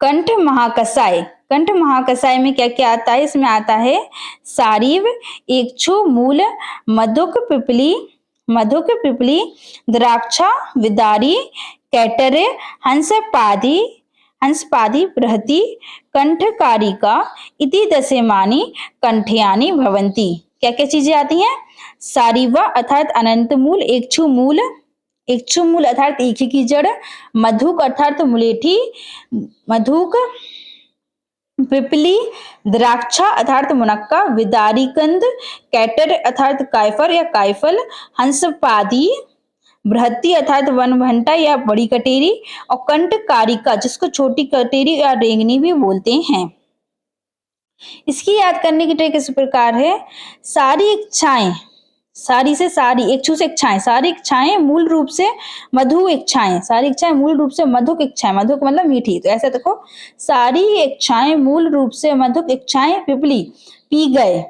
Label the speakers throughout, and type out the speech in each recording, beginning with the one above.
Speaker 1: कंठ महाकसाय, कंठ महाकसाय में क्या क्या आता है? इसमें आता है सारीव, इक्षु, मूल, मधुक, पिपली, मधुक, पिपली, द्राक्षा, विदारी, कैटर, हंसपादी, हंसपादी, बृहति, कंठकारिका इति दशमानी कंठयानी भवंती। क्या क्या चीजें आती हैं? सारीवा अर्थात अनंत मूल, इक्षु मूल, इक्षु मूल अर्थात एक ही की जड़, मधुक अर्थात मुलेठी, मधुक, पिपली, द्राक्षा अर्थात मुनक्का, विदारी कंद, कैटर अर्थात कायफर या कायफल, हंसपादी, बृहति अर्थात वन घंटा या बड़ी कटेरी, और कंठकारिका जिसको छोटी कटेरी या रेंगनी भी बोलते हैं। इसकी याद करने की ट्रिक इस प्रकार है, सारी इच्छाएं, सारी से सारी, इक्षु से इच्छाएं, सारी इच्छाएं मूल रूप से मधु इच्छाएं, सारी इच्छाएं मूल रूप से मधुक इच्छाएं, मधुक मतलब मीठी, तो ऐसा देखो, सारी इच्छाएं मूल रूप से मधुक इच्छाएं पिपली, पी गए,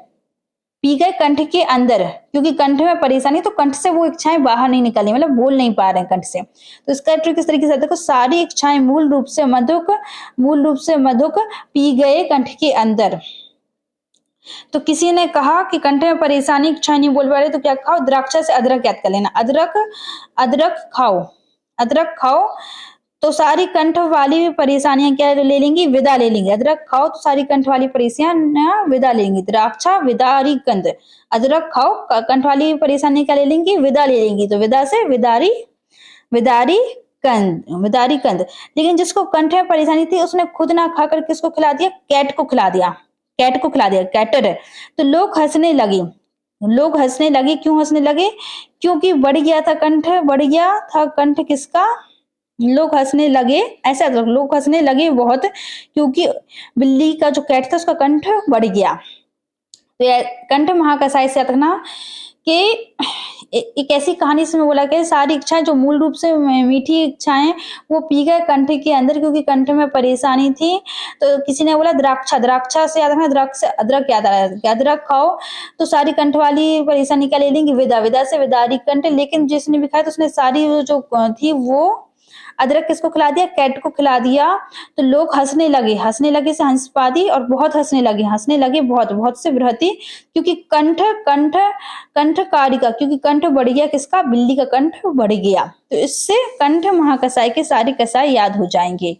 Speaker 1: पी गए कंठ के अंदर, क्योंकि कंठ में परेशानी, तो कंठ से वो इच्छाएं बाहर नहीं निकली, मतलब बोल नहीं पा रहे हैं कंठ से। तो इसका ट्रिक इस तरीके से देखो, सारी इच्छाएं मूल रूप से मधुक, मूल रूप से मधुक पी गए कंठ के अंदर। तो किसी ने कहा कि कंठ में परेशानी, इच्छा नहीं बोल पा रहे, तो क्या खाओ? द्राक्षा से अदरक याद कर लेना, अदरक, अदरक खाओ, अदरक खाओ, तो सारी कंठ वाली परेशानियां क्या ले लेंगी? विदा ले लेंगी। अदरक खाओ तो सारी कंठ वाली परेशानियां विदा लेंगी। द्राक्षा, विदारी कंद, अदरक खाओ, कंठ वाली परेशानी क्या ले लेंगी? विदा ले लेंगी। तो विदा से विदारी, विदारी कंद, विदारी कंद। लेकिन जिसको कंठ में परेशानी थी उसने खुद ना खाकर किसको खिला दिया? कैट को खिला दिया, कैट को खिला दिया, कैटर। तो लोग हंसने लगे, लोग हंसने लगे। क्यों हंसने लगे? क्योंकि बढ़ गया था कंठ, बढ़ गया था कंठ किसका? लोग हंसने लगे, ऐसा लोग हंसने लगे बहुत, क्योंकि बिल्ली का जो कैट था उसका कंठ बढ़ गया। तो कंठ महाकसाय से रखना कि एक ऐसी कहानी इसमें बोला कि सारी इच्छाएं जो मूल रूप से मीठी इच्छाएं वो पी गए कंठ के अंदर, क्योंकि कंठ में परेशानी थी। तो किसी ने बोला द्राक्षा, द्राक्षा से याद रखना, द्राक्ष से अदरक याद आ रहा है, अदरक खाओ तो सारी कंठ वाली परेशानी क्या ले लेंगे? विदा, विदा से विदारी कंठ। लेकिन जिसने भी खाया तो उसने सारी जो थी वो अदरक किसको खिला दिया? कैट को खिला दिया। तो लोग हंसने लगे, हंसने लगे से हंसपादी, और बहुत हंसने लगे, हंसने लगे बहुत, बहुत से बृहति, क्योंकि कंठ, कंठ, कंठकारिका, क्योंकि कंठ बढ़ गया किसका? बिल्ली का कंठ बढ़ गया। तो इससे कंठ महाकसाय के सारे कसाय याद हो जाएंगे।